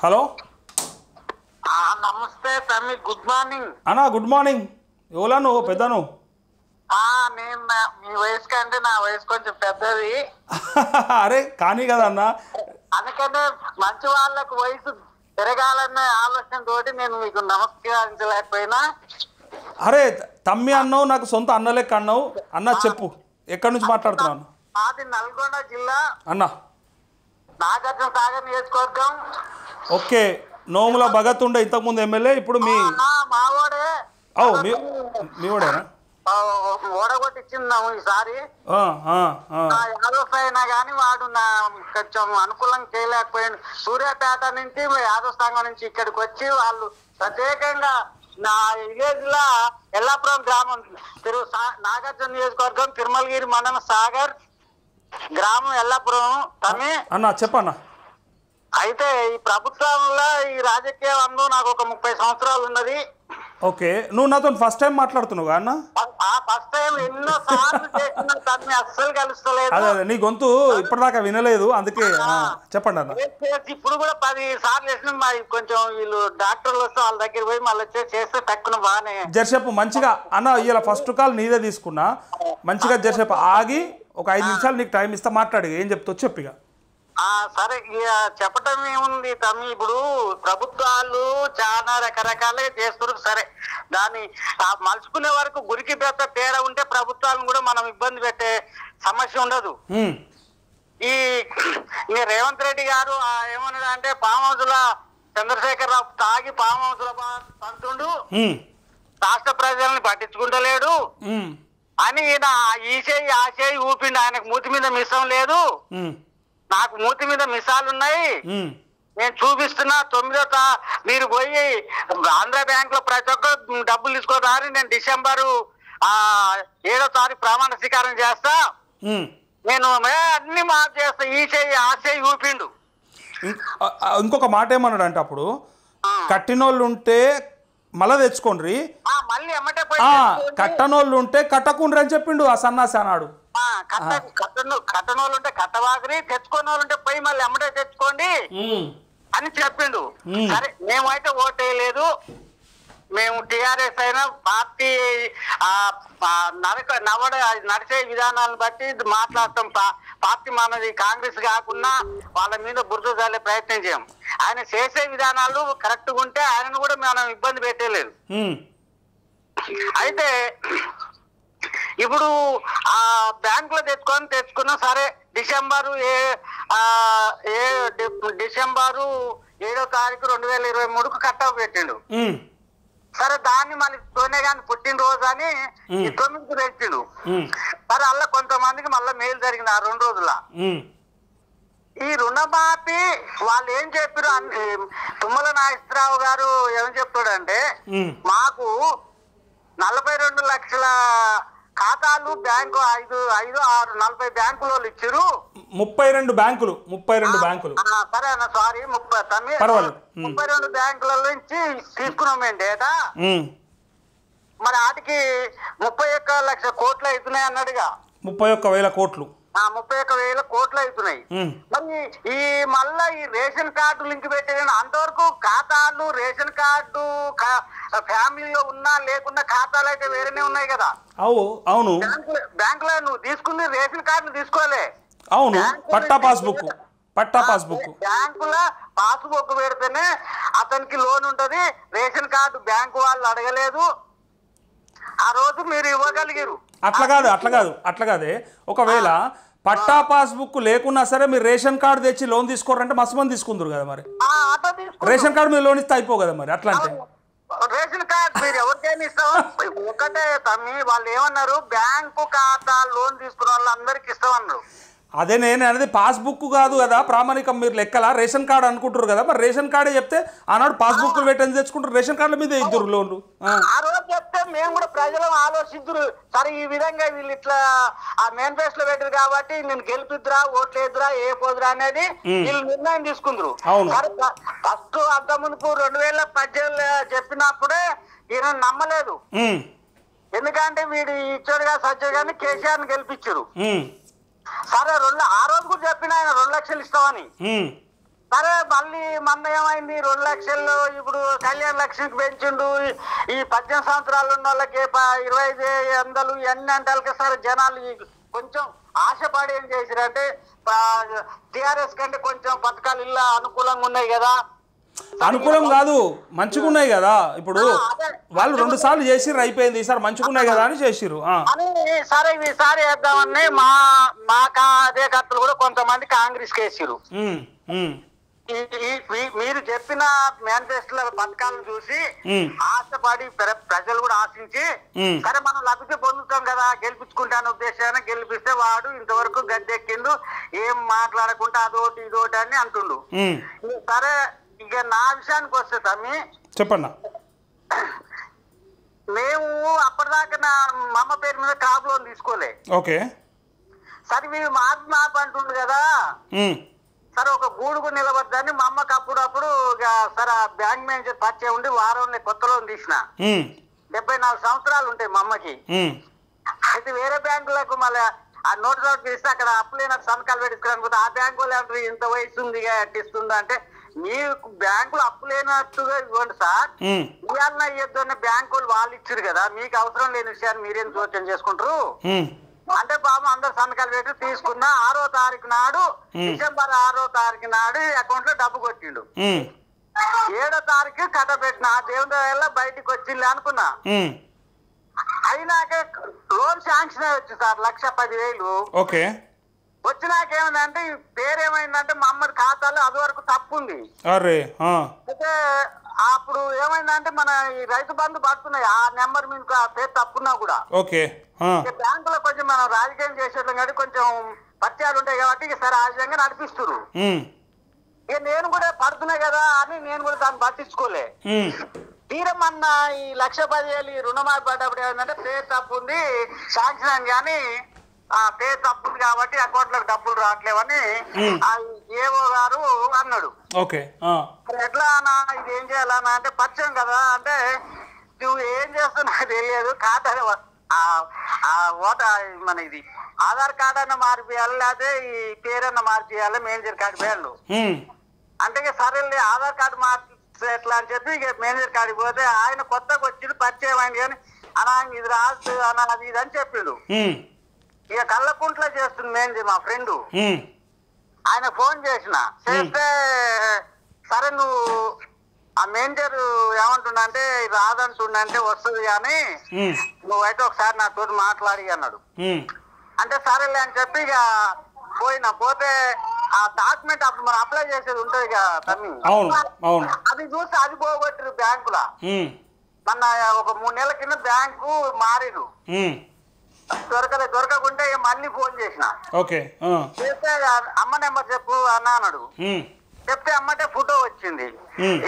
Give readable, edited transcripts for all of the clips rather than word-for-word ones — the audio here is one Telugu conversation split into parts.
హలో నమస్తే తమ్మి, గుడ్ మార్నింగ్ అన్నా. Good morning. ఎవలా నువ్వు? పెద్దను? నేను మీ వయసు కంటే నా వయసు కొంచెం పెద్దది. అరే కానీ కదా అన్న, అందుకనే మంచి వాళ్ళకు వయసు పెరగాలనే ఆలోచన తోటి నేను మీకు నమస్కరించలేకపోయినా. అరే తమ్మి అన్నావు, నాకు సొంత అన్న లెక్క అన్నావు. అన్న చెప్పు, ఎక్కడి నుంచి మాట్లాడుతున్నాను? మాది నల్గొండ జిల్లా, అన్న నాగార్జున సాగర్ నియోజకవర్గం. ఓకే. నోముల భగత్ ఉండే ఇంతకుముందు ఎమ్మెల్యే, ఇప్పుడు మీ మావోడే. మీ ఓడేనా? ఓడగొట్టించిన్నాము ఈసారి. యాదవ్ అయినా కానీ వాడు కొంచెం అనుకూలంగా చేయలేకపోయాడు. సూర్యాపేట నుంచి యాదవ్ సంఘం నుంచి ఇక్కడికి వచ్చి వాళ్ళు ప్రత్యేకంగా నా విలేజ్ లా ఎల్లాపురం గ్రామం నాగార్జున నియోజకవర్గం తిరుమలగిరి మండలం సాగర్ గ్రామం ఎల్లాపురం. తమ్మి అన్న చెప్పన్నా. అయితే ఈ ప్రభుత్వంలో ఈ రాజకీయంలో నాకు ఒక 30 సంవత్సరాలు ఉన్నది. ఓకే, నువ్వు నాతో ఫస్ట్ టైం మాట్లాడుతున్నావు అన్న? ఫస్ట్ టైం ఎన్నో సార్లు చేసిన తమ్మి, అస్సలు కలుస్తలేదు. అదే నీ గొంతు ఇప్పటిదాకా వినలేదు, అందుకే చెప్పండి అన్న. ఇప్పుడు కూడా 10 సార్లు వేసిన మరి కొంచెం వీళ్ళు డాక్టర్లు వస్తే వాళ్ళ దగ్గర పోయి మళ్ళీ చేస్తే తక్కువ బాగానే జర్సేపు మంచిగా అన్న. ఇలా ఫస్ట్ కాల్ నీదే తీసుకున్నా, మంచిగా జర్సేపు ఆగి ఒక 5 నిమిషాలు నీకు టైం ఇస్తా, మాట్లాడి ఏం చెప్తావు చెప్పిగా. సరే, చెప్పటం ఏముంది తమ్మి, ఇప్పుడు ప్రభుత్వాలు చాలా రకరకాలుగా చేస్తున్నారు. సరే, దాన్ని మలుచుకునే వరకు గురికి పెద్ద తేడా ఉంటే ప్రభుత్వాలను కూడా మనం ఇబ్బంది పెట్టే సమస్య ఉండదు. ఈ రేవంత్ రెడ్డి గారు ఏమన్నాడు అంటే, ఫామ్ హౌస్ ల చంద్రశేఖర్ రావు తాగి ఫామ్ హౌస్ ల పంతుండు, రాష్ట్ర ప్రజల్ని పట్టించుకుంటలేడు అని ఈ చేయి ఆ చేయి ఊపిండు. ఆయనకు మూతి మీద మిసం లేదు, నాకు మూతి మీద మిసాలున్నాయి, నేను చూపిస్తున్నా. 9వ మీరు పోయి ఆంధ్ర బ్యాంక్ లో ప్రతి ఒక్క డబ్బులు తీసుకోదాని నేను డిసెంబరు 7వ తారీఖు ప్రమాణ స్వీకారం చేస్తా, నేను అన్ని మాఫ్ చేస్తా, ఈ చేయి ఆ చేయి ఊపిండు. ఇంకొక మాట ఏమన్నాడు అంటే, అప్పుడు కట్టినోళ్ళు ఉంటే మళ్ళా తెచ్చుకోండి, మళ్ళీ ఎమ్మటే కట్టనోళ్ళు ఉంటే కట్టకుండ్రి అని చెప్పిండు ఆ సన్నాసి అన్నాడు. కట్టనోళ్ళు ఉంటే కట్టవాగరి, తెచ్చుకున్న వాళ్ళు ఉంటే పోయి మళ్ళీ ఎమ్మటే తెచ్చుకోండి అని చెప్పిండు. సరే, మేమైతే ఓటేయలేదు. మేము టిఆర్ఎస్ అయినా పార్టీ నడిచే విధానాలను బట్టి మాట్లాడతాం. పార్టీ మనది కాంగ్రెస్ కాకుండా వాళ్ళ మీద బురద చల్లే ప్రయత్నం చేయం. ఆయన చేసే విధానాలు కరెక్ట్ గా ఉంటే ఆయనను కూడా మనం ఇబ్బంది పెట్టలేదు. అయితే ఇప్పుడు బ్యాంకులో తెచ్చుకున్నా సరే, డిసెంబరు 7వ తారీఖు 2023కు కట్ ఆఫ్ పెట్టిండు. సరే, దాన్ని మళ్ళీ తోనే కానీ పుట్టినరోజు అని 9కు పెట్టిండు. సరే, అలా కొంతమందికి మళ్ళీ మేలు జరిగింది ఆ 2 రోజుల. ఈ రుణమాఫీ వాళ్ళు ఏం చెప్పారు, తుమ్మల నాగేశ్వరరావు గారు ఏం చెప్తాడంటే, మాకు 42 లక్షల ఖాతాలు బ్యాంకు 5, 6, 40 బ్యాంకులు ఇచ్చారు. 32 బ్యాంకులు. సరే అన్న, సారీ, 32 బ్యాంకుల నుంచి తీసుకున్నాం మేము డేటా. మరి వాటికి 31 లక్షల కోట్లు అవుతున్నాయి అన్నాడుగా. 31,000 కోట్లు. 31,000 కోట్లు అవుతున్నాయి. మరి మళ్ళా ఈ రేషన్ కార్డు లింక్ పెట్టేది అంతవరకు ఖాతాలు రేషన్ కార్డు ఫ్యామిలీలో ఉన్నా లేకున్నా ఖాతాలు అయితే వేరేనే ఉన్నాయి కదా. అవును, బ్యాంకులో నువ్వు తీసుకుంది రేషన్ కార్డు తీసుకోలే. అవును, పట్టా పాస్బుక్. బ్యాంకులో పాస్బుక్ పెడితేనే అతనికి లోన్ ఉంటది. రేషన్ కార్డు బ్యాంకు వాళ్ళు అడగలేదు, ఆ రోజు మీరు ఇవ్వగలిగారు. అట్లా కాదే. ఒకవేళ పట్టా పాస్బుక్ లేకున్నా సరే మీరు రేషన్ కార్డు తెచ్చి లోన్ తీసుకోరంటే మస్తు మంది తీసుకుందరు కదా. మరి రేషన్ కార్డు మీరు లోన్ ఇస్తే అయిపో కదా. మరి అట్లా అంటే రేషన్ కార్డు మీరు ఎవరికైనా ఇస్తాం. ఒకటే తమ్మి, వాళ్ళు ఏమన్నారు, బ్యాంకు ఖాతా లోన్ తీసుకున్న వాళ్ళు అందరికి ఇస్తామన్నారు. అదే నేను అనేది పాస్బుక్ కాదు కదా ప్రామాణికం. మీరు లెక్కలా రేషన్ కార్డు అనుకుంటారు కదా. మరి రేషన్ కార్డే చెప్తే ఆనాడు పాస్బుక్ పెట్టని తెచ్చుకుంటారు, రేషన్ కార్డుల మీద ఇద్దరు లోన్లు. ఆ రోజు చెప్తే మేము కూడా ప్రజలు ఆలోచిద్దురు, సరే ఈ విధంగా వీళ్ళు ఇట్లా ఆ మేనిఫెస్టోలో పెట్టారు కాబట్టి నేను గెలిపిద్దురా ఓట్లేదురా ఏ పోదురా అనేది వీళ్ళు నిర్ణయం తీసుకుందరు. ఫస్ట్ అంత ముందు 2018 చెప్పినప్పుడే ఈయన నమ్మలేదు. ఎందుకంటే వీడు ఇచ్చాడుగా సజ్జగాని కేసీఆర్ గెలిపించారు. సరే ఆ రోజు కూడా చెప్పిన ఆయన 2 లక్షలు ఇస్తామని. సరే మళ్ళీ మొన్న ఏమైంది 2 లక్షలు ఇప్పుడు కళ్యాణ లక్ష్మికి పెంచిండు. ఈ 18 సంవత్సరాలు ఉన్న వాళ్ళకి 25,000 ఎన్ని అంటాలకి సరే జనాలు కొంచెం ఆశపడి ఏం చేసిరు అంటే టిఆర్ఎస్ కంటే కొంచెం పథకాలు ఇలా అనుకూలంగా ఉన్నాయి కదా. అనుకూలం కాదు, మంచిగా ఉన్నాయి కదా. ఇప్పుడు వాళ్ళు 2 సార్లు చేసిర్రు, అయిపోయింది, ఈసారి మంచిగా ఉన్నాయి కదా అని చేసిర్రు. అని సరే ఈసారి వేద్దామని మా కార్యకర్తలు కూడా కొంతమంది కాంగ్రెస్ కేసిరు. మీరు చెప్పిన మేనిఫెస్టోల పథకాలను చూసి ఆశపడి ప్రజలు కూడా ఆశించి సరే మనం లబ్ధి పొందుతాం కదా గెలిపించుకుంటాను ఉద్దేశాన్ని గెలిపిస్తే వాడు ఇంతవరకు గద్దెక్కిండు, ఏం మాట్లాడకుండా అదోటి ఇదోటి అని అంటుండు. సరే ఇక నా విషయానికి వస్తే తమ్మి చెప్పండి. మేము అప్పటిదాకా మా అమ్మ పేరు మీద క్రాప్ లోన్ తీసుకోలే. ఓకే. సరే మీరు మాపు అంటుండు కదా, సరే ఒక గూడుకు నిలబద్దని మా అమ్మకి అప్పుడప్పుడు సరే బ్యాంక్ మేనేజర్ పరిచయం ఉండి వారంలో కొత్త లోన్ తీసిన. 74 సంవత్సరాలు ఉంటాయి మా అమ్మకి. అయితే వేరే బ్యాంకులకు మళ్ళీ ఆ నోటీస్ తీస్తే అక్కడ అప్పులేనట్టు సంతకాలు పెట్టుకోవడానికి ఆ బ్యాంకు వాళ్ళు అంటారు ఇంత వయసు ఉంది ఎట్టిస్తుందా అంటే, మీకు బ్యాంకులు అప్పు లేనట్టుగా ఇవ్వండి సార్, ఇవాళ ఇవ్వద్దు బ్యాంకు వాళ్ళు ఇచ్చారు కదా, మీకు అవసరం లేని విషయాన్ని మీరేం జోక్యం చేసుకుంటారు అంటే బాబు అందరు సంతకాలు పెట్టి తీసుకున్న 6వ తారీఖు నాడు డిసెంబర్ 6వ తారీఖు నాడు అకౌంట్ లో డబ్బు కొట్టిండు. 7వ తారీఖు కట్ట పెట్టిన దేవుని వల్ల బయటికి వచ్చింది అనుకున్నా. అయినాక లోన్ శాంక్షన్ అయ్యి సార్ 1,10,000. ఓకే. వచ్చినాక ఏమైందంటే పేరేమైందంటే మా అమ్మడి ఖాతాలో అది వరకు తప్పు ఉంది. అయితే అప్పుడు ఏమైందంటే మన ఈ రైతు బంధు పడుతున్నాయి ఆ నెంబర్ మీద పేరు తప్పున్నా కూడా. ఓకే. బ్యాంకులో కొంచెం మనం రాజకీయం చేసేటం కాబట్టి కొంచెం పరిచయాలు ఉంటాయి కాబట్టి సరే ఆ విధంగా నడిపిస్తున్నారు. ఇక నేను కూడా పడుతున్నాయి కదా అని నేను కూడా దాన్ని పట్టించుకోలే. తీరమన్న ఈ 1,10,000 రుణమాఫీ పడ్డప్పుడు ఏమైందంటే పేరు తప్పు ఉంది శాంక్షన్ అని కానీ ఆ పేరు తప్పుంది కాబట్టి అకౌంట్ లో డబ్బులు రావట్లేవని ఏవో గారు అన్నాడు. ఓకే. ఎట్లా అన్నా ఇది ఏం చేయాలన్నా అంటే పరిచయం కదా అంటే నువ్వు ఏం చేస్తున్నా తెలియదు ఖాతా మన ఇది ఆధార్ కార్డు అన్న మార్పియాలి లేకపోతే ఈ పేరన్న మార్పియాలి మేనేజర్ కార్డు పేర్లు అంటే సరేలే ఆధార్ కార్డు మార్చి ఎట్లా అని చెప్పి ఇక మేనేజర్ కార్డుకి పోతే ఆయన కొత్తగా వచ్చి పరిచయం అయింది కానీ అనా ఇది రాదు అన్న అది ఇది అని చెప్పిండు. ఇక కళ్ళకుంట్లో చేస్తుంది మేనేజర్ మా ఫ్రెండ్, ఆయన ఫోన్ చేస్తే సరే నువ్వు ఆ మేనేజర్ ఏమంటున్నా అంటే రాదంటుండంటే వస్తుంది కానీ నువ్వైతే ఒకసారి నాతో మాట్లాడి అన్నాడు. అంటే సరేలే అని చెప్పి ఇక పోతే ఆ డాక్యుమెంట్ అప్పుడు మనం అప్లై చేసేది ఉంటది కదా తమ్మి, అది చూసి అది పోగొట్టారు బ్యాంకులా. మొన్న ఒక 3 నెలల కింద బ్యాంకు మారిరు, దొరకకుంటే మళ్ళీ ఫోన్ చేసిన చేస్తే అమ్మ నెంబర్ చెప్పు అన్నా అన్నాడు. చెప్తే అమ్మటే ఫోటో వచ్చింది.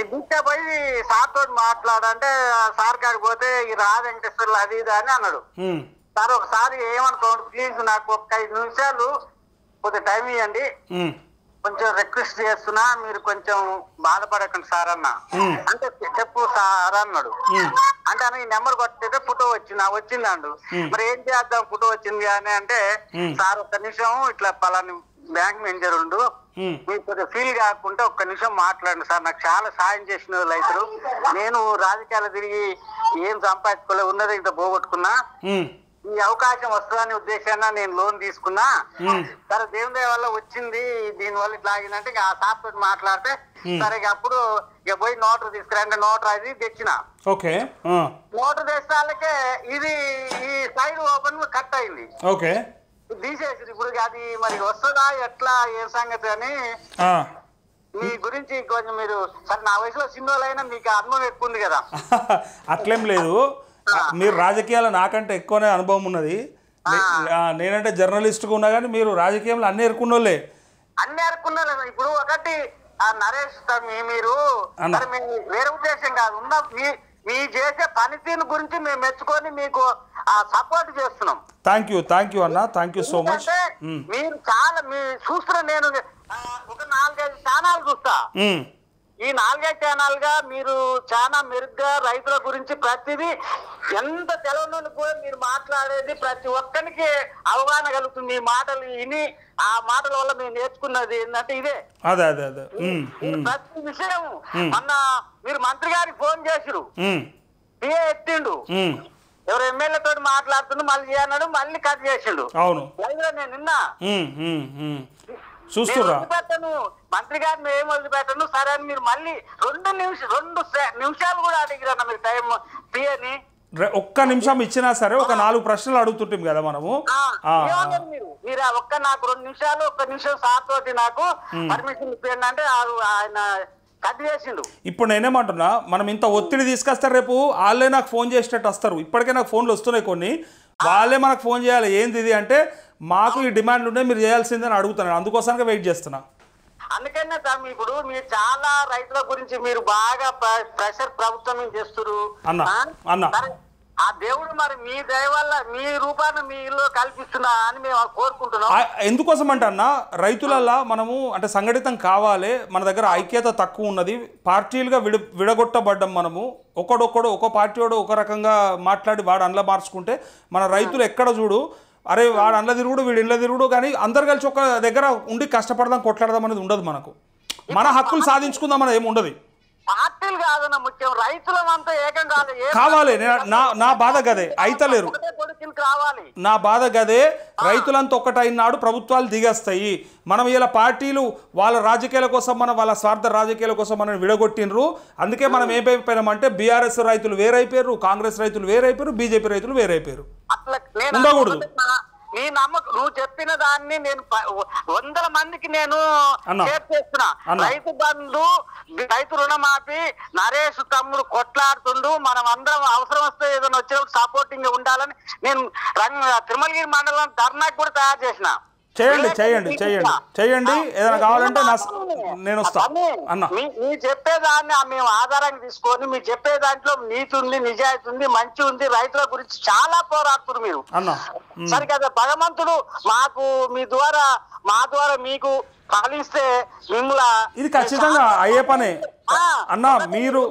ఇద్దే పోయి సార్ తోటి మాట్లాడంటే సార్ కాడికి పోతే ఈ రా వెంకటేశ్వర్లు అది ఇది అని అన్నాడు. సార్ ఒకసారి ఏమనుకోండి ప్లీజ్ నాకు ఒక 5 నిమిషాలు కొద్దిగా టైం ఇవ్వండి, కొంచెం రిక్వెస్ట్ చేస్తున్నా మీరు కొంచెం బాధపడకండి సార్ అన్న అంటే చెప్పు సార్ అన్నాడు. అంటే అన్న ఈ నెంబర్ కొట్టితే ఫోటో వచ్చింది అండు. మరి ఏం చేద్దాం ఫోటో వచ్చింది అని అంటే సార్ ఒక్క నిమిషం ఇట్లా పలాని బ్యాంక్ మేనేజర్ ఉండు మీరు కొద్దిగా ఫీల్ కాకుండా ఒక్క నిమిషం మాట్లాడండి సార్, నాకు చాలా సాయం చేసిన వాళ్ళు అవుతారు, నేను రాజకీయాలు తిరిగి ఏం సంపాదించుకోలే ఉన్నది ఇంత పోగొట్టుకున్నా, ఈ అవకాశం వస్తుందని ఉద్దేశాన్ని నేను లోన్ తీసుకున్నా, సరే దేవుని దయ వల్ల వచ్చింది దీని వల్ల ఇట్లా ఆగిందంటే ఇక ఆ సార్ తోటి మాట్లాడితే సరే అప్పుడు ఇక పోయి నోటర్ తీసుకురంటే నోటర్ అది తెచ్చిన. నోటర్ తెచ్చే వాళ్ళకే ఇది ఈ సైడ్ ఓపెన్ కట్ అయింది, తీసేసి ఇప్పుడు అది మరి వస్తుందా ఎట్లా ఏ సంగతి అని మీ గురించి కొంచెం మీరు సరే నా వయసులో చిన్నోళ్ళైనా మీకు అనుభవం ఎక్కువ ఉంది కదా. అట్లేం లేదు, మీరు రాజకీయాలు నాకంటే ఎక్కువనే అనుభవం ఉన్నది. నేనంటే జర్నలిస్ట్గా ఉన్నా కానీ మీరు రాజకీయంలో అన్ని ఎరుకున్నోళ్ళే. అన్ని ఎరుకున్నోళ్ళే. ఇప్పుడు ఒకటి నరేష్ మీరు వేరే ఉద్దేశం కాదు ఉన్న మీ చేసే పనితీరు గురించి మేము మెచ్చుకొని మీకు సపోర్ట్ చేస్తున్నాం. థ్యాంక్ యూ అన్న, థ్యాంక్ యూ సో మచ్. మీరు చాలా చూస్తున్నా నేను ఒక 4-5 ఛానల్ చూస్తా, ఈ 4 ఛానల్గా మీరు చాలా మెరుగ్గా రైతుల గురించి ప్రతిదీ ఎంత తెలవనోని కూడా మీరు మాట్లాడేది ప్రతి ఒక్కరికి అవగాహన కలుగుతుంది. ఈ మాటలు విని ఆ మాటల వల్ల మేము నేర్చుకున్నది ఏంటంటే ఇదే. అదే అదే అదే ప్రతి విషయం మొన్న మీరు మంత్రి గారికి ఫోన్ చేసిరు, ఎత్తిండు, ఎవరు ఎమ్మెల్యే తోటి మాట్లాడుతుండు, మళ్ళీ అన్నాడు, మళ్ళీ కట్ చేసిండు. అవును నేను నిన్న చూస్తున్నా వదిలిపెట్టను, మంత్రి గారిని ఏం వదిలిపెట్టను సరే అని మీరు మళ్ళీ 2 నిమిషాలు కూడా అడిగిరన్న మీరు టైం పియని. ఒక్క నిమిషం ఇచ్చినా సరే ఒక 4 ప్రశ్నలు అడుగుతుంటాం కదా మనము. మీరు ఒక్క నాకు 2 నిమిషాలు, 1 నిమిషం సార్ తోటి నాకు పర్మిషన్ ఇప్పిండి అంటే ఆయన కట్ చేసిండు. ఇప్పుడు నేనేమంటున్నా, మనం ఇంత ఒత్తిడి తీసుకొస్తే రేపు వాళ్ళే నాకు ఫోన్ చేసేటట్టు వస్తారు. ఇప్పటికే నాకు ఫోన్లు వస్తున్నాయి కొన్ని, వాళ్ళే మనకు ఫోన్ చేయాలి. ఏంది ఇది అంటే మాకు ఈ డిమాండ్లు ఉన్నాయి, మీరు చేయాల్సిందని అడుగుతున్నాను. అందుకోసానికి వెయిట్ చేస్తున్నా. అందుకనే తమ్మి ఇప్పుడు మీరు చాలా రైతుల గురించి మీరు బాగా ప్రెషర్ ప్రభుత్వం చేస్తున్నారు అన్న. ఆ దేవుడు మరి మీ దయ వల్ల మీ రూపాన్ని మీ ఇల్లు కల్పిస్తున్నా అని మేము కోరుకుంటున్నాం. ఎందుకోసం అంటే అన్న, రైతులల్లా మనము అంటే సంఘటితం కావాలి. మన దగ్గర ఐక్యత తక్కువ ఉన్నది, పార్టీలుగా విడగొట్టబడ్డం మనము. ఒక్కో పార్టీ వాడు ఒక రకంగా మాట్లాడి వాడు అండ్ల మార్చుకుంటే మన రైతులు ఎక్కడ చూడు, అరే వాడు అండ్ల తిరుగుడు వీడు ఇండ్ల తిరుగుడు, కానీ అందరు కలిసి ఒక దగ్గర ఉండి కష్టపడదాం కొట్లాడదాం అనేది ఉండదు. మనకు మన హక్కులు సాధించుకుందాం అనేది ఏమి ఉండదు. పార్టీలు కాదన్న ముఖ్యం, రైతులమంతా ఏకం కావాలి. నా బాధ గదే, అయితలేరు. నా బాధ గదే, రైతులంతా ఒక్కటైనాడు ప్రభుత్వాలు దిగేస్తాయి. మనం ఇలా పార్టీలు వాళ్ళ రాజకీయాల కోసం, వాళ్ళ స్వార్థ రాజకీయాల కోసం మనం విడగొట్టినరు. అందుకే మనం ఏమైపోయినామంటే బీఆర్ఎస్ రైతులు వేరైపోయారు, కాంగ్రెస్ రైతులు వేరైపోయారు, బీజేపీ రైతులు వేరైపోయారు. ఉండకూడదు. నీ నమ్మకం, నువ్వు చెప్పిన దాన్ని నేను 100 మందికి నేను షేర్ చేస్తున్నా. రైతు బంధు, రైతు రుణమాఫీ, నరేష్ తమ్ముడు కొట్లాడుతుండు, మనం అందరం అవసరం వస్తే ఏదైనా వచ్చినప్పుడు సపోర్టింగ్ ఉండాలని నేను తిరుమలగిరి మండలం ధర్నాకి కూడా తయారు చేసిన. చేయండి ఏదైనా కావాలంటే నేను వస్తా అన్న. మీరు చెప్పేదాన్ని మేము ఆధారంగా తీసుకొని మీరు చెప్పే దాంట్లో నీతి ఉంది, నిజాయితీ ఉంది, మంచి ఉంది, రైతుల గురించి చాలా పోరాడుతున్నారు మీరు అన్న. సరే కదా, భగవంతుడు మాకు మా ద్వారా మీకు పాలిస్తే మిమ్మల్ని ఇది ఖచ్చితంగా అయ్యే పనే అన్న. మీరు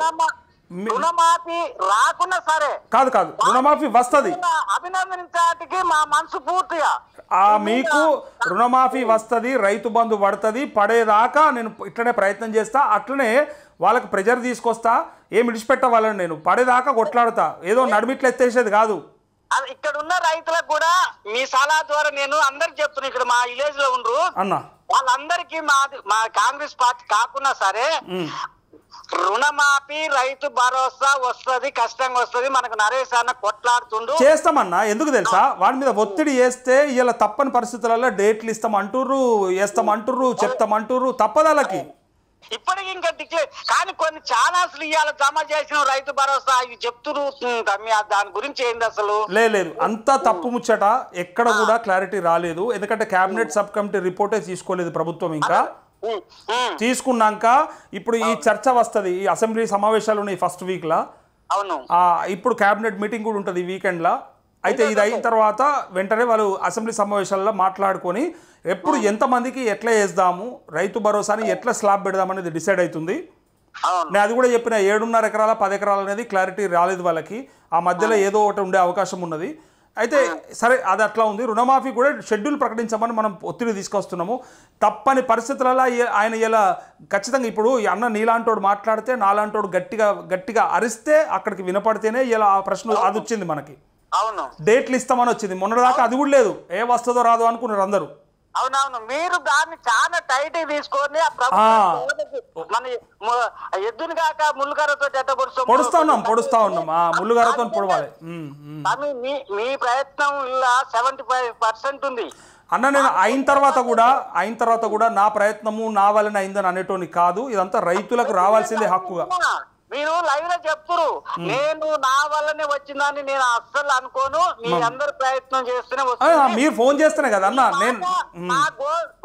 రుణమాఫీ రాకున్నా సరే కాదు రుణమాఫీ వస్తుంది, అభినందించడానికి మా మనసు పూర్తిగా మీకు రుణమాఫీ వస్తుంది, రైతు బంధు పడుతుంది. పడేదాకా నేను ఇట్లనే ప్రయత్నం చేస్తా, అట్లనే వాళ్ళకి ప్రెజర్ తీసుకొస్తా. ఏమి విడిచిపెట్ట వాళ్ళని నేను పడేదాకా కొట్లాడుతా, ఏదో నడిమిట్లు ఎత్తేసేది కాదు. ఇక్కడ ఉన్న రైతులకు కూడా మీ సలహా ద్వారా నేను అందరికి చెప్తున్నా, ఇక్కడ మా విలేజ్ లో ఉండ్రు అన్న, వాళ్ళందరికీ మా కాంగ్రెస్ పార్టీ కాకున్నా సరే రుణమాఫీ, రైతు భరోసా వస్తుంది, కష్టంగా వస్తుంది. మనకు నరేష్ అన్న కొట్లాడుతుండు, చేస్తామన్నా. ఎందుకు తెలుసా, వాడి మీద ఒత్తిడి చేస్తే ఇలా తప్పని పరిస్థితులలో డేట్లు ఇస్తామంటుర్రు, వేస్తామంటుర్రు, చెప్తామంటుర్రు, తప్పదలకి. ఇప్పటికి ఇంకా డిక్లేర్ కానీ కొన్ని ఛానల్స్ ఇవాళ జమ చేసిన రైతు భరోసా ఇవి చెప్తున్నారు. దాని గురించి ఏంది అసలు? లేదు, అంతా తప్పు ముచ్చట. ఎక్కడ కూడా క్లారిటీ రాలేదు. ఎందుకంటే కేబినెట్ సబ్ కమిటీ రిపోర్టే తీసుకోలేదు ప్రభుత్వం. ఇంకా తీసుకున్నాక ఇప్పుడు ఈ చర్చ వస్తుంది. ఈ అసెంబ్లీ సమావేశాలు ఉన్నాయి ఫస్ట్ వీక్లో. ఇప్పుడు కేబినెట్ మీటింగ్ కూడా ఉంటుంది ఈ వీకెండ్లో. అయితే ఇది అయిన తర్వాత వెంటనే వాళ్ళు అసెంబ్లీ సమావేశాల్లో మాట్లాడుకొని ఎప్పుడు ఎంతమందికి ఎట్లా వేద్దాము, రైతు భరోసాని ఎట్లా స్లాబ్ పెడదాం అనేది డిసైడ్ అవుతుంది. నేను అది కూడా చెప్పిన 7.5 ఎకరాల 10 ఎకరాలు అనేది క్లారిటీ రాలేదు వాళ్ళకి. ఆ మధ్యలో ఏదో ఒకటి ఉండే అవకాశం ఉన్నది. అయితే సరే, అది అట్లా ఉంది. రుణమాఫీ కూడా షెడ్యూల్ ప్రకటించమని మనం ఒత్తిడి తీసుకొస్తున్నాము. తప్పని పరిస్థితులలో ఆయన ఇలా ఖచ్చితంగా ఇప్పుడు అన్న నీలాంటోడు మాట్లాడితే నాలాంటోడు గట్టిగా అరిస్తే అక్కడికి వినపడితేనే ఇలా ఆ ప్రశ్న అది వచ్చింది మనకి. డేట్లు ఇస్తామని వచ్చింది. మొన్నటిదాకా అది కూడా లేదు. ఏ వస్తుందో రాదో అనుకున్నారు అందరూ. అవునవును, మీరు దాన్ని చాలా టైట్ తీసుకొని మన ఎద్దుని కాక ముళ్ళుగారతో పొడుస్తా ఉన్నాం ముళ్ళుగారతో పొడవాలి. మీ ప్రయత్నం 75% ఉంది అన్న. నేను అయిన తర్వాత కూడా నా ప్రయత్నము నా వలన అయిందని అనేటోని కాదు. ఇదంతా రైతులకు రావాల్సిందే హక్కుగా. మీరు లైవ్ లో చెప్తురు, నేను నా వల్లనే వచ్చిందని నేను అస్సలు అనుకోను. మీ అందరు ప్రయత్నం చేస్తూనే వస్తుంది. మీరు ఫోన్ చేస్తేనే కదా అన్న నేను నా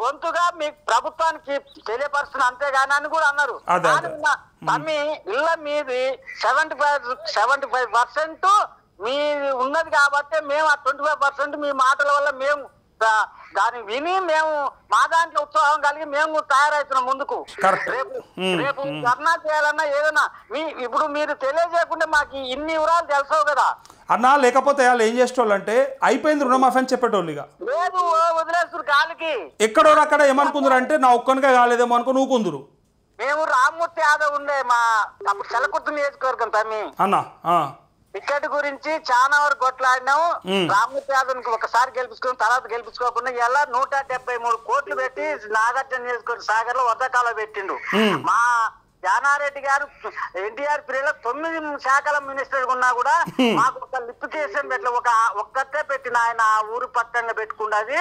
గొంతుగా మీ ప్రభుత్వానికి తెలియపరుస్తున్నా, అంతేగాని అని కూడా అన్నారు. తమ్మి ఇళ్ళ మీది 75% మీ ఉన్నది కాబట్టి మేము ఆ 25% మీ మాటల వల్ల మేము దాన్ని విని మేము మా దాంట్లో ఉత్సాహం కలిగి మేము తయారవుతున్నాం ముందుకు. రేపు ధర్నా చేయాలన్నా ఏదన్నా ఇప్పుడు మీరు తెలియజేయకుండా మాకు ఇన్ని వివరాలు తెలుసావు కదా అన్నా. లేకపోతే వాళ్ళు ఏం చేసేటోళ్ళు అంటే అయిపోయింది రుణమాఫీ అని చెప్పేటోళ్ళు. ఇక లేదు వదిలేస్తారు గాలికి. ఎక్కడో అక్కడ ఏమనుకుందరు అంటే నా ఒక్కనికే కాలేదేమో అనుకో నువ్వుకుందరు. మేము రామ్మూర్తి యాదవ్ ఉండే మా అప్పుడు చెలకుర్తి నియోజకవర్గం తమ్మి అన్నా టికెట్ గురించి చాలా వరకు కొట్లాడినాము. రామ్మూర్తి యాదవ్ ఒకసారి గెలిపించుకుని తర్వాత గెలిపించుకోకుండా ఇలా 173 కోట్లు పెట్టి నాగార్జున నియోజకవర్గ సాగర్ లో వద్దకాల పెట్టిండు. మా జానారెడ్డి గారు ఎన్టీఆర్ పీరియడ్ లో 9 శాఖల మినిస్టర్ ఉన్నా కూడా మాకు ఒక లిప్లికేషన్ పెట్టలే. ఒక్కటే పెట్టిన ఆయన ఆ ఊరు పట్టంగా పెట్టుకున్నది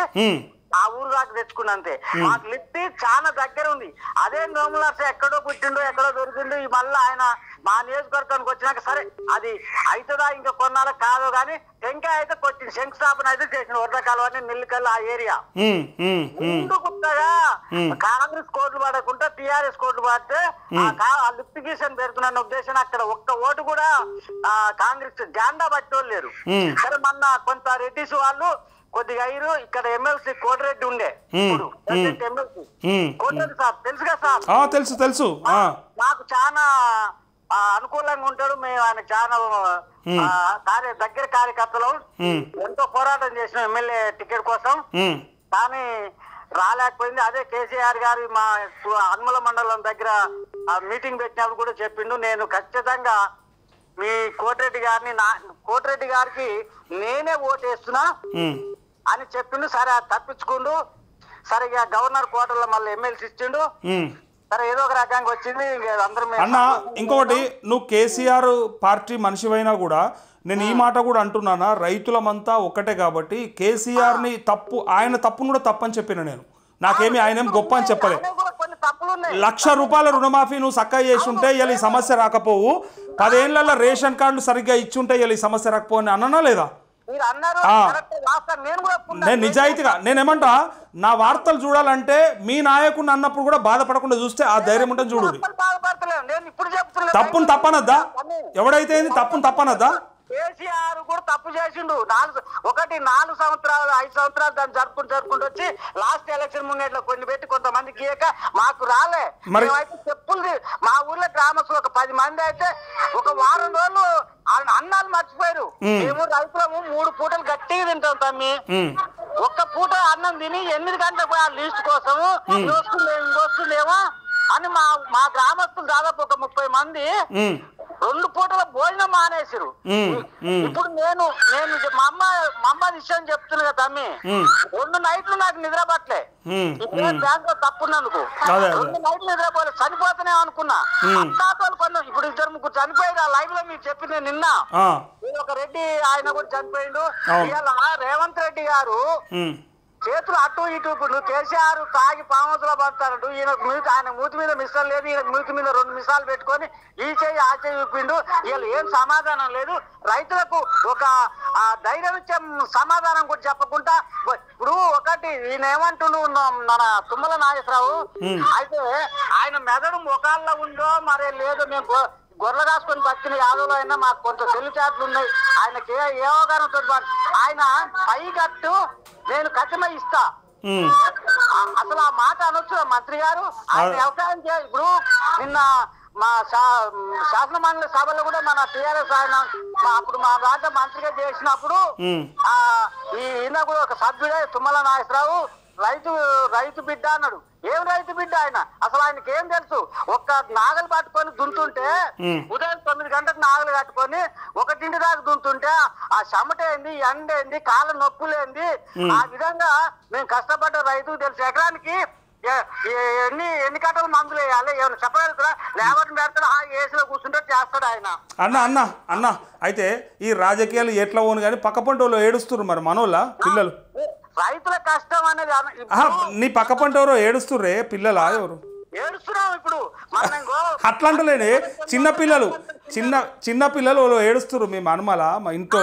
ఆ ఊరు దాకా తెచ్చుకున్నంతే. మాకు లిఫ్ట్ చాలా దగ్గర ఉంది. అదే నోములాస ఎక్కడో పుట్టిండో ఎక్కడో దొరికిండు. మళ్ళీ ఆయన మా నియోజకవర్గానికి వచ్చినాక సరే అది అవుతుందా ఇంకా కొన్నాళ్ళ కాదో గానీ టెంకాయ అయితే కొట్టింది. శంకుస్థాపన అయితే చేసిన వడ్రకాలు అని నెల్లికల్లు ఆ ఏరియా ముందు కొత్తగా కాంగ్రెస్ కోట్లు పడకుండా టిఆర్ఎస్ కోట్లు పడితే ఆ లిప్టికేషన్ పెడుతున్న ఉద్దేశం అక్కడ ఒక్క ఓటు కూడా కాంగ్రెస్ జెండా పట్టోళ్ళు లేరు. సరే మొన్న కొంత రెడ్డిస్ వాళ్ళు కొద్దిగా అయ్యారు. ఇక్కడ ఎమ్మెల్సీ కోటిరెడ్డి ఉండే ఇప్పుడు ఎమ్మెల్సీ కోటిరెడ్డి సార్ తెలుసు కదా సార్? తెలుసు. మాకు చాలా అనుకూలంగా ఉంటాడు. మేము ఆయన చాలా దగ్గర కార్యకర్తలు ఎంతో పోరాటం చేసిన ఎమ్మెల్యే టికెట్ కోసం. కానీ రాలేకపోయింది. అదే కేసీఆర్ గారి మా హనుమల మండలం దగ్గర మీటింగ్ పెట్టినప్పుడు కూడా చెప్పిండు, నేను ఖచ్చితంగా మీ కోటిరెడ్డి గారికి నేనే ఓటేస్తున్నా అని చెప్పిండు. సరే అది తప్పించుకుండు. సరే ఇక గవర్నర్ కోటలో మళ్ళీ ఎమ్మెల్సీ ఇచ్చిండు. సరే ఏదో ఒక రకంగా వచ్చింది. అందరూ అన్న ఇంకొకటి, నువ్వు కేసీఆర్ పార్టీ మనిషివైనా కూడా నేను ఈ మాట కూడా అంటున్నానా, రైతులమంతా ఒక్కటే కాబట్టి కేసీఆర్ని ఆయన తప్పును కూడా తప్పని చెప్పిన నేను. నాకేమి ఆయన గొప్ప అని చెప్పలే. 1,00,000 రూపాయల రుణమాఫీ నువ్వు చక్కగా చేసి ఉంటే ఇలా ఈ సమస్య రాకపోవు. 10 ఏళ్లలో రేషన్ కార్డులు సరిగ్గా ఇచ్చి ఉంటే ఇలా ఈ సమస్య రాకపోవు అని అన్నా లేదా? నేను నిజాయితీగా నేనేమంటా, నా వార్తలు చూడాలంటే మీ నాయకుడిని అన్నప్పుడు కూడా బాధపడకుండా చూస్తే ఆ ధైర్యం ఉంటుంది. చూడు, తప్పును తప్పనద్దా? ఎవడైతే తప్పును తప్పనద్దా? కేసీఆర్ కూడా తప్పు చేసిండు. 4 సంవత్సరాలు 5 సంవత్సరాలు దాన్ని జరుపుకుంటూ వచ్చి లాస్ట్ ఎలక్షన్ ముంగట్లో కొన్ని పెట్టి కొంతమంది గీయక మాకు రాలే. మేమైతే చెప్పులు మా ఊర్లో గ్రామస్తులు ఒక 10 మంది అయితే ఒక వారం రోజులు అన్నాలు మర్చిపోయారు. మేము రైతులము 3 పూటలు గట్టిగా తింటాం తమ్మి. ఒక్క పూట అన్నం తిని 8 గంటలకు పోయి ఆ లీస్ట్ కోసము వస్తుందేమో అని మా గ్రామస్తులు దాదాపు ఒక 30 మంది 2 పూటల భోజనం మానేసారు. ఇప్పుడు నేను మా అమ్మ విషయం చెప్తున్నా కదా తమ్మి, 2 నైట్లు నాకు నిద్ర పట్టలే. బ్యాంక్ లో తప్పున్నందుకు 2 నైట్లు నిద్రపోలే. చనిపోతానే అనుకున్నా. ఇప్పుడు 2-3 చనిపోయారు. ఆ లైవ్ లో మీకు చెప్పింది నిన్న. ఒక రెడ్డి ఆయన కూడా చనిపోయిండు. ఇవాళ రేవంత్ రెడ్డి గారు చేతులు అటు ఇటు ఇప్పుడు కేసీఆర్ తాగి పామసులో పడతాడు. ఆయన మూతి మీద మిషన్ లేదు, ఈయన మూతి మీద 2 మిసాలు పెట్టుకొని ఈ చేయి ఆ చేయి చూపిండు. వీళ్ళు ఏం సమాధానం లేదు. రైతులకు ఒక ధైర్యం ఇచ్చే సమాధానం కూడా చెప్పకుండా ఇప్పుడు ఒకటి ఈయన ఏమంటుండు మన తుమ్మల నాగేశ్వరరావు అయితే ఆయన మెదడు ముఖాల్లో ఉందో మరే లేదు. మేము గొర్రెలు కాసుకొని బతికిన యాదవులు అయినా మాకు కొంత తెలివితేటలు ఉన్నాయి. ఆయనకి ఏ అవగాహనతో ఆయన పైగట్టు నేను ఖచ్చితంగా ఇస్తా అసలు ఆ మాట అనొచ్చు మంత్రి గారు. ఆయన వ్యవసాయం ఇప్పుడు నిన్న మా శాసన మండలి సభలో కూడా మన టీఆర్ఎస్ ఆయన అప్పుడు మా రాజ్య మంత్రిగా చేసినప్పుడు ఈయన కూడా ఒక సభ్యుడే తుమ్మల నాగేశ్వరరావు రైతు బిడ్డ అన్నాడు. ఏం రైతు బిడ్డ ఆయన? అసలు ఆయనకి ఏం తెలుసు? ఒక్క నాగలు పట్టుకొని దుంతుంటే ఉదయం 9 గంటలకు నాగలు కట్టుకొని 1 దాకా దుంతుంటే ఆ చెమటేంది, ఎండేంది, కాళ్ళ నొప్పులేంది, ఆ విధంగా మేము కష్టపడ్డ రైతుకు తెలుసు. ఎకరానికి ఎన్ని కట్టలు మందులు వేయాలి ఏమైనా చెప్పగలుగుతారా? లేబర్ని పెడతాడు, ఆ ఏసీలో కూర్చుంటే చేస్తాడు ఆయన. అన్న అయితే ఈ రాజకీయాలు ఎట్లా పోను కానీ పక్క పంట వాళ్ళు ఏడుస్తున్నారు. మరి మనోళ్ళ పిల్లలు రైతుల కష్టం అనేది నీ పక్క పంట ఎవరో ఏడుస్తుర్రే పిల్లలా? ఎవరు ఏడుస్తున్నాం ఇప్పుడు? అట్లా అంటలేని చిన్న పిల్లలు ఏడుస్తున్నారు. మీ మనమల మా ఇంట్లో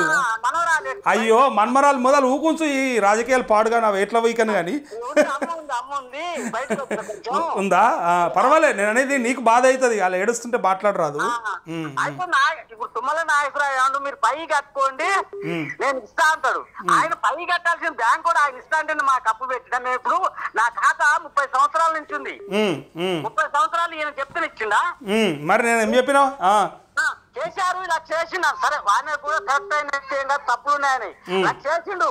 మన్మరాలు అయ్యో మన్మరాలు మొదలు ఊకుంచు ఈ రాజకీయాలు పాడుగా నా ఎట్లా వీకను కానీ అమ్మ ఉంది బయటకు వచ్చిన కొంచెం ఉందా పర్వాలేదు నేను అనేది నీకు బాధ అవుతుంది అలా ఏడుస్తుంటే మాట్లాడరాదు అయితే ఇప్పుడు తుమ్మల నాగేశ్వరరావు ఏమండు మీరు పై కట్టుకోండి నేను ఇస్తా అంటాడు ఆయన పై కట్టాల్సిన బ్యాంక్ కూడా ఆయన ఇస్తా అంటే మాకు అప్పు పెట్టిన మేము ఇప్పుడు నా ఖాతా 30 సంవత్సరాల నుంచి ఉంది 30 సంవత్సరాలు ఈయన చెప్తే ఇచ్చిందా మరి నేను ఏం చెప్పినా చేశారు ఇలా చేసిండు సరే వాడిని కూడా కరెక్ట్ అయిన తప్పులు ఉన్నాయని ఇలా చేసిండు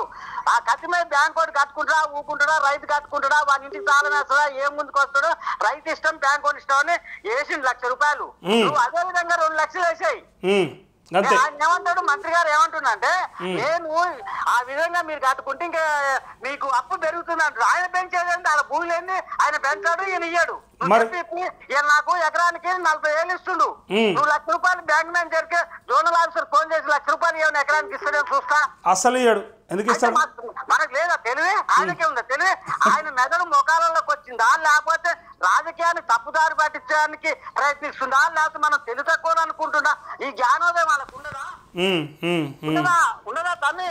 ఆ కత్తి మీద బ్యాంక్ వాడు కట్టుకుంటాడా ఊకుంటాడా రైతు కట్టుకుంటాడా వాడి ఇంటికి తాళం వేస్తాడా ఏం ముందుకు వస్తాడు రైతు ఇష్టం బ్యాంక్ వాడి ఇష్టం అని వేసిండు 1,00,000 రూపాయలు నువ్వు అదే విధంగా 2 లక్షలు వేసాయి ఆయన ఏమంటాడు మంత్రి గారు ఏమంటున్నాంటే నేను ఆ విధంగా మీరు కట్టుకుంటే ఇంకా మీకు అప్పు పెరుగుతుంది అంటాడు ఆయన పెంచేదంటే ఆయన భూములు ఏంది ఆయన పెంచాడు ఈయన ఇయ్యాడు ఈయన నాకు ఎకరానికి 40,000 ఇస్తుండు నువ్వు 1,00,000 రూపాయలు బ్యాంక్ మేనేజర్కి జోనల్ ఆఫీసర్ ఫోన్ చేసి 1,00,000 రూపాయలు ఏమైనా ఎకరానికి ఇస్తాడేమో చూస్తా అసలు ఇయ్యాడు ఎందుకు ఇస్తాడు మనకు లేదా తెలివి ఆయనకే ఉందా తెలివి ఆయన మెదడు మొఖాలలోకి వచ్చిందా లేకపోతే రాజకీయాన్ని తప్పుదారి పట్టించడానికి ప్రయత్నిస్తుందా లేకపోతే మనం తెలివి తక్కువ అనుకుంటున్నా ఈ జ్ఞానోదయం వాళ్ళకు ఉండదా ఉండదా తమ్మి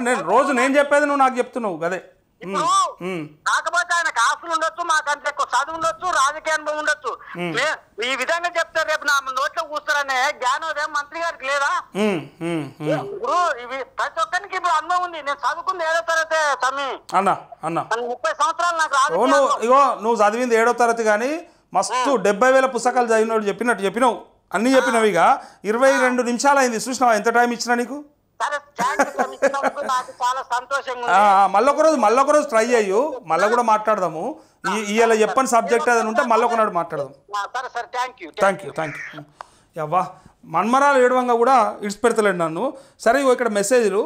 నేను రోజు నేను చెప్పేది నువ్వు నాకు చెప్తున్నావు అదే ఇప్పుడు కాకపోతే ఆయనకు ఆస్తులు ఉండొచ్చు మాకంటే ఎక్కువ చదువు ఉండొచ్చు రాజకీయ అనుభవం ఉండొచ్చు ఈ విధంగా చెప్తారు రేపు నా నోట్లో కూర్చోరనే జ్ఞానోదయం మంత్రి గారికి లేదా ఇప్పుడు ఇవి ప్రతి ఒక్కరికి ఇప్పుడు అనుభవం ఉంది నేను చదువుకుంది 7వ తరగతి తమ్మి అన్న అన్న 30 సంవత్సరాలు నాకు రాజకీయ ఇగో నువ్వు చదివింది 7వ తరగతి కానీ మస్తు 70,000 పుస్తకాలు చదివినోడు చెప్పినట్టు చెప్పినావు అన్ని చెప్పినావు ఇక 22 నిమిషాలు అయింది చూసినావా ఎంత టైం ఇచ్చినా నీకు చాలా సంతోషంగా మళ్ళొక రోజు ట్రై అయ్యు మళ్ళీ కూడా మాట్లాడదాము ఇవాళ చెప్పని సబ్జెక్ట్ ఏదైనా ఉంటే మళ్ళీ ఒకనాడు మాట్లాడదాం థ్యాంక్ యూ అవ్వా మన్మరాలు ఏడవంగా కూడా ఇడిచిపెడతలేడు నన్ను సరే ఇక్కడ మెసేజ్లు